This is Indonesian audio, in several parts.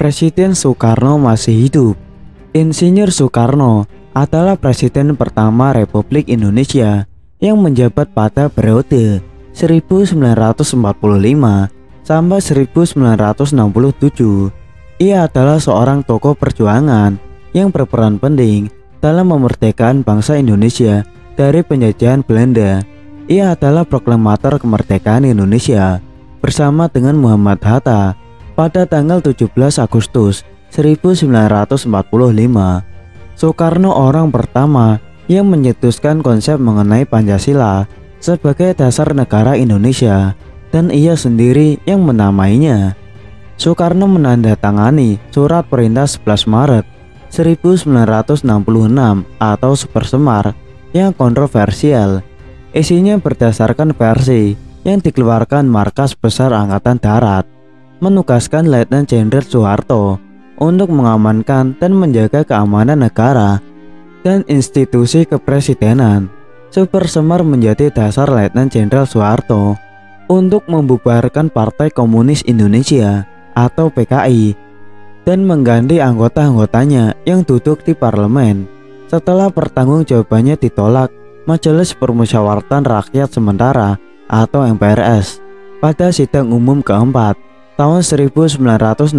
Presiden Soekarno masih hidup. Insinyur Soekarno adalah presiden pertama Republik Indonesia yang menjabat pada periode 1945 sampai 1967. Ia adalah seorang tokoh perjuangan yang berperan penting dalam memerdekakan bangsa Indonesia dari penjajahan Belanda. Ia adalah proklamator kemerdekaan Indonesia bersama dengan Muhammad Hatta pada tanggal 17 Agustus 1945. Soekarno orang pertama yang menyetuskan konsep mengenai Pancasila sebagai dasar negara Indonesia, dan ia sendiri yang menamainya. Soekarno menandatangani surat perintah 11 Maret 1966 atau Super Semar yang kontroversial. Isinya berdasarkan versi yang dikeluarkan Markas Besar Angkatan Darat, menugaskan Letnan Jenderal Soeharto untuk mengamankan dan menjaga keamanan negara dan institusi kepresidenan. Super Semar menjadi dasar Letnan Jenderal Soeharto untuk membubarkan Partai Komunis Indonesia atau PKI dan mengganti anggota-anggotanya yang duduk di parlemen. Setelah pertanggungjawabannya ditolak Majelis Permusyawaratan Rakyat Sementara atau MPRS pada sidang umum keempat tahun 1967,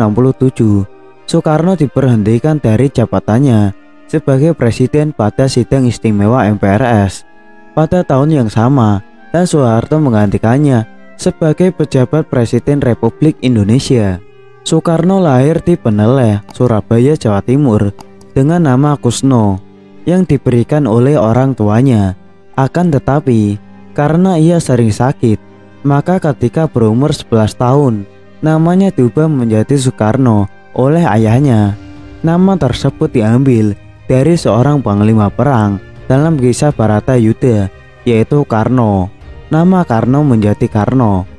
Soekarno diberhentikan dari jabatannya sebagai presiden pada sidang istimewa MPRS pada tahun yang sama, dan Soeharto menggantikannya sebagai pejabat Presiden Republik Indonesia. Soekarno lahir di Peneleh, Surabaya, Jawa Timur dengan nama Kusno yang diberikan oleh orang tuanya. Akan tetapi karena ia sering sakit, maka ketika berumur 11 tahun namanya diubah menjadi Soekarno oleh ayahnya. Nama tersebut diambil dari seorang panglima perang dalam kisah Baratayuda, yaitu Karno. Nama Karno menjadi Karno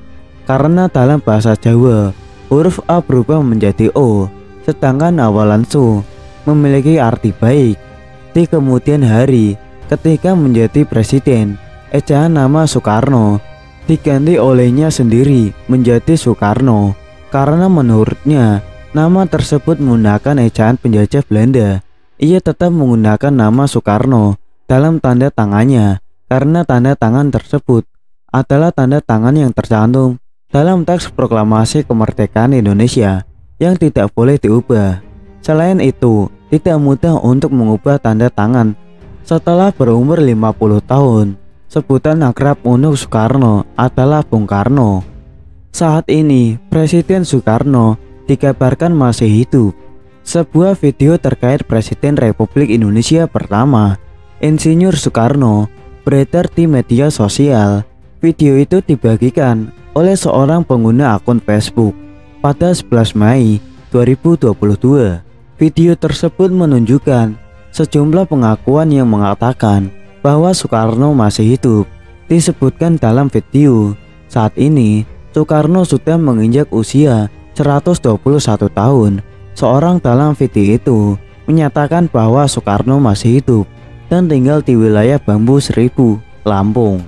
karena dalam bahasa Jawa huruf A berubah menjadi O, sedangkan awalan Su memiliki arti baik. Di kemudian hari ketika menjadi presiden, ejaan nama Soekarno diganti olehnya sendiri menjadi Soekarno karena menurutnya nama tersebut menggunakan ejaan penjajah Belanda. Ia tetap menggunakan nama Soekarno dalam tanda tangannya karena tanda tangan tersebut adalah tanda tangan yang tercantum dalam teks proklamasi kemerdekaan Indonesia yang tidak boleh diubah. Selain itu, tidak mudah untuk mengubah tanda tangan. Setelah berumur 50 tahun, sebutan akrab untuk Soekarno adalah Bung Karno. Saat ini, Presiden Soekarno dikabarkan masih hidup. Sebuah video terkait Presiden Republik Indonesia pertama, Insinyur Soekarno, beredar di media sosial. Video itu dibagikan oleh seorang pengguna akun Facebook pada 11 Mei 2022. Video tersebut menunjukkan sejumlah pengakuan yang mengatakan bahwa Soekarno masih hidup. Disebutkan dalam video, saat ini Soekarno sudah menginjak usia 121 tahun. Seorang dalam video itu menyatakan bahwa Soekarno masih hidup dan tinggal di wilayah Bambu Seribu, Lampung.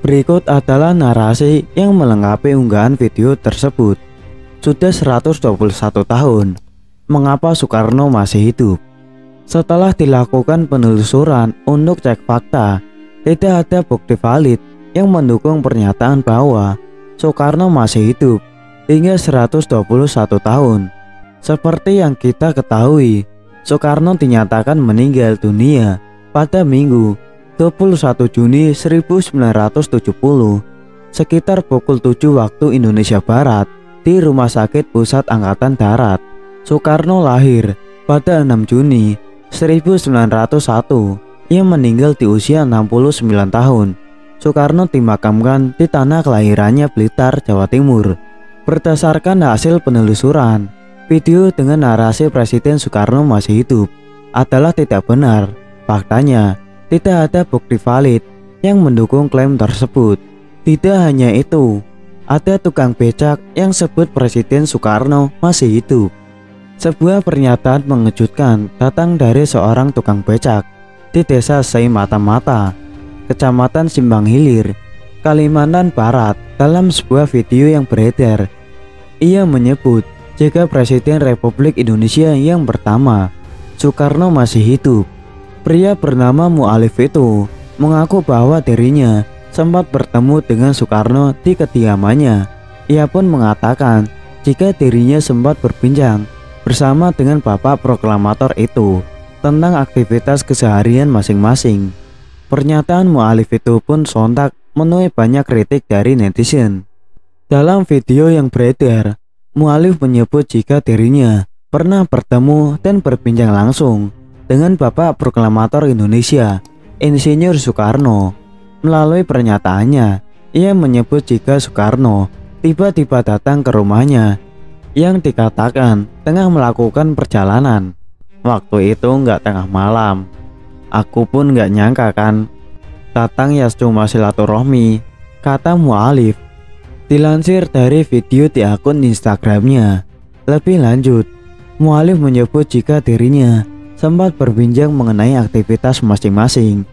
Berikut adalah narasi yang melengkapi unggahan video tersebut. Sudah 121 tahun, mengapa Soekarno masih hidup? Setelah dilakukan penelusuran untuk cek fakta, tidak ada bukti valid yang mendukung pernyataan bahwa Soekarno masih hidup hingga 121 tahun. Seperti yang kita ketahui, Soekarno dinyatakan meninggal dunia pada Minggu 21 Juni 1970 sekitar pukul 7 waktu Indonesia Barat di Rumah Sakit Pusat Angkatan Darat. Soekarno lahir pada 6 Juni 1901. Ia meninggal di usia 69 tahun. Soekarno dimakamkan di tanah kelahirannya Blitar, Jawa Timur. Berdasarkan hasil penelusuran, video dengan narasi Presiden Soekarno masih hidup adalah tidak benar. Faktanya, tidak ada bukti valid yang mendukung klaim tersebut. Tidak hanya itu, ada tukang becak yang sebut Presiden Soekarno masih hidup. Sebuah pernyataan mengejutkan datang dari seorang tukang becak di desa Sei Mata-Mata, Kecamatan Simbang Hilir, Kalimantan Barat. Dalam sebuah video yang beredar, ia menyebut jika Presiden Republik Indonesia yang pertama, Soekarno masih hidup. Pria bernama Mu'alif itu mengaku bahwa dirinya sempat bertemu dengan Soekarno di kediamannya. Ia pun mengatakan jika dirinya sempat berbincang bersama dengan Bapak Proklamator itu tentang aktivitas keseharian masing-masing. Pernyataan Mu'alif itu pun sontak menuai banyak kritik dari netizen. Dalam video yang beredar, Mu'alif menyebut jika dirinya pernah bertemu dan berbincang langsung dengan Bapak Proklamator Indonesia, Insinyur Soekarno. Melalui pernyataannya, ia menyebut jika Soekarno tiba-tiba datang ke rumahnya yang dikatakan tengah melakukan perjalanan. Waktu itu nggak tengah malam. Aku pun nggak nyangka kan, datang ya cuma silaturahmi, kata Mu'alif. Dilansir dari video di akun Instagramnya. Lebih lanjut, Mu'alif menyebut jika dirinya sempat berbincang mengenai aktivitas masing-masing.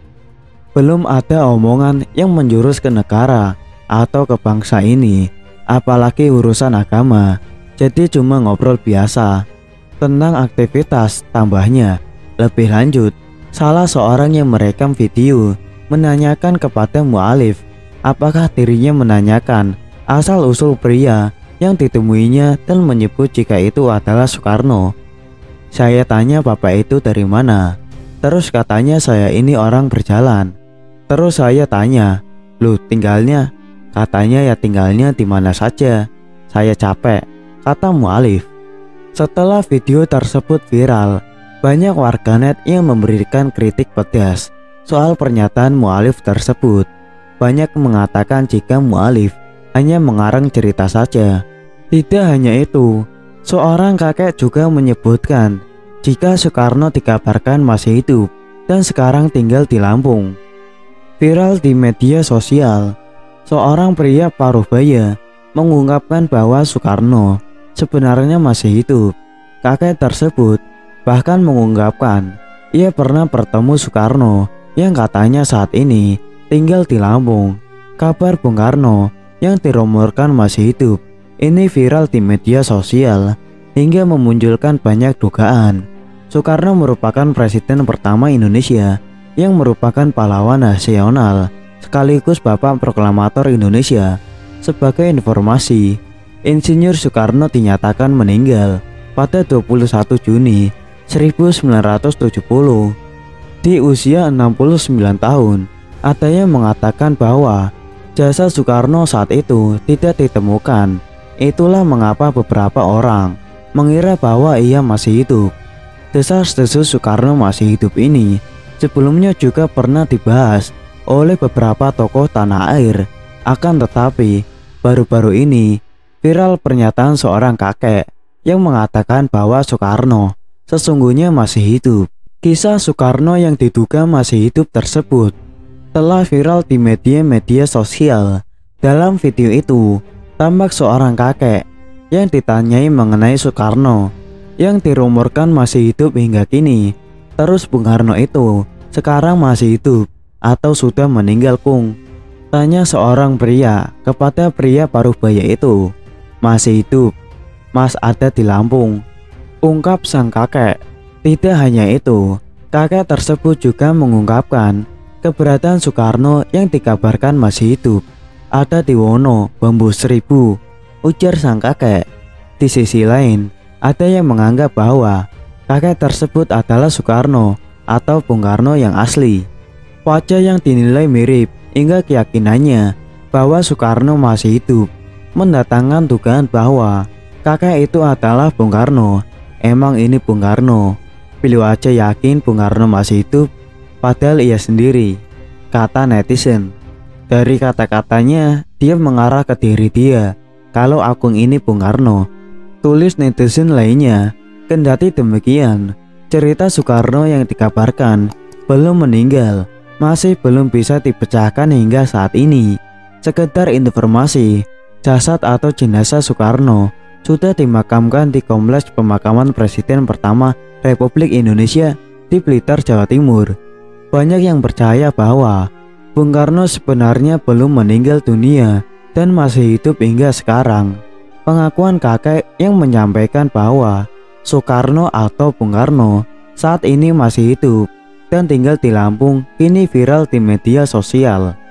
Belum ada omongan yang menjurus ke negara atau ke bangsa ini, apalagi urusan agama. Jadi cuma ngobrol biasa tentang aktivitas, tambahnya. Lebih lanjut, salah seorang yang merekam video menanyakan kepada Mu'alif apakah dirinya menanyakan asal-usul pria yang ditemuinya dan menyebut jika itu adalah Soekarno. Saya tanya bapak itu dari mana, terus katanya saya ini orang berjalan. Terus saya tanya, "Lu tinggalnya?" Katanya ya tinggalnya di mana saja. Saya capek, kata Mu'alif. Setelah video tersebut viral, banyak warganet yang memberikan kritik pedas soal pernyataan Mu'alif tersebut. Banyak mengatakan jika Mu'alif hanya mengarang cerita saja. Tidak hanya itu, seorang kakek juga menyebutkan jika Soekarno dikabarkan masih hidup dan sekarang tinggal di Lampung. Viral di media sosial, seorang pria paruh baya mengungkapkan bahwa Soekarno sebenarnya masih hidup. Kakek tersebut bahkan mengungkapkan ia pernah bertemu Soekarno yang katanya saat ini tinggal di Lampung. Kabar Bung Karno yang dirumorkan masih hidup ini viral di media sosial hingga memunculkan banyak dugaan. Soekarno merupakan presiden pertama Indonesia yang merupakan pahlawan nasional sekaligus Bapak Proklamator Indonesia. Sebagai informasi, Insinyur Soekarno dinyatakan meninggal pada 21 Juni 1970 di usia 69 tahun. Ada yang mengatakan bahwa jasad Soekarno saat itu tidak ditemukan. Itulah mengapa beberapa orang mengira bahwa ia masih hidup. Desas-desus Soekarno masih hidup ini sebelumnya juga pernah dibahas oleh beberapa tokoh tanah air. Akan tetapi, baru-baru ini viral pernyataan seorang kakek yang mengatakan bahwa Soekarno sesungguhnya masih hidup. Kisah Soekarno yang diduga masih hidup tersebut telah viral di media-media sosial. Dalam video itu, tampak seorang kakek yang ditanyai mengenai Soekarno yang dirumorkan masih hidup hingga kini. Terus Bung Karno itu sekarang masih hidup atau sudah meninggal Kung? Tanya seorang pria kepada pria paruh baya itu. Masih hidup, Mas, ada di Lampung, ungkap sang kakek. Tidak hanya itu, kakek tersebut juga mengungkapkan keberadaan Soekarno yang dikabarkan masih hidup ada di Wono, Bambu Seribu, ujar sang kakek. Di sisi lain, ada yang menganggap bahwa kakek tersebut adalah Soekarno atau Bung Karno yang asli. Wajah yang dinilai mirip hingga keyakinannya bahwa Soekarno masih hidup mendatangkan dugaan bahwa kakek itu adalah Bung Karno. Emang ini Bung Karno? Pilih aja yakin Bung Karno masih hidup, padahal ia sendiri, kata netizen. Dari kata-katanya, dia mengarah ke diri dia. Kalau akun ini Bung Karno, tulis netizen lainnya. Kendati demikian, cerita Soekarno yang dikabarkan belum meninggal masih belum bisa dipecahkan hingga saat ini. Sekedar informasi, jasad atau jenazah Soekarno sudah dimakamkan di Kompleks Pemakaman Presiden Pertama Republik Indonesia di Blitar, Jawa Timur. Banyak yang percaya bahwa Bung Karno sebenarnya belum meninggal dunia dan masih hidup hingga sekarang. Pengakuan kakek yang menyampaikan bahwa Soekarno atau Bung Karno saat ini masih hidup dan tinggal di Lampung kini viral di media sosial.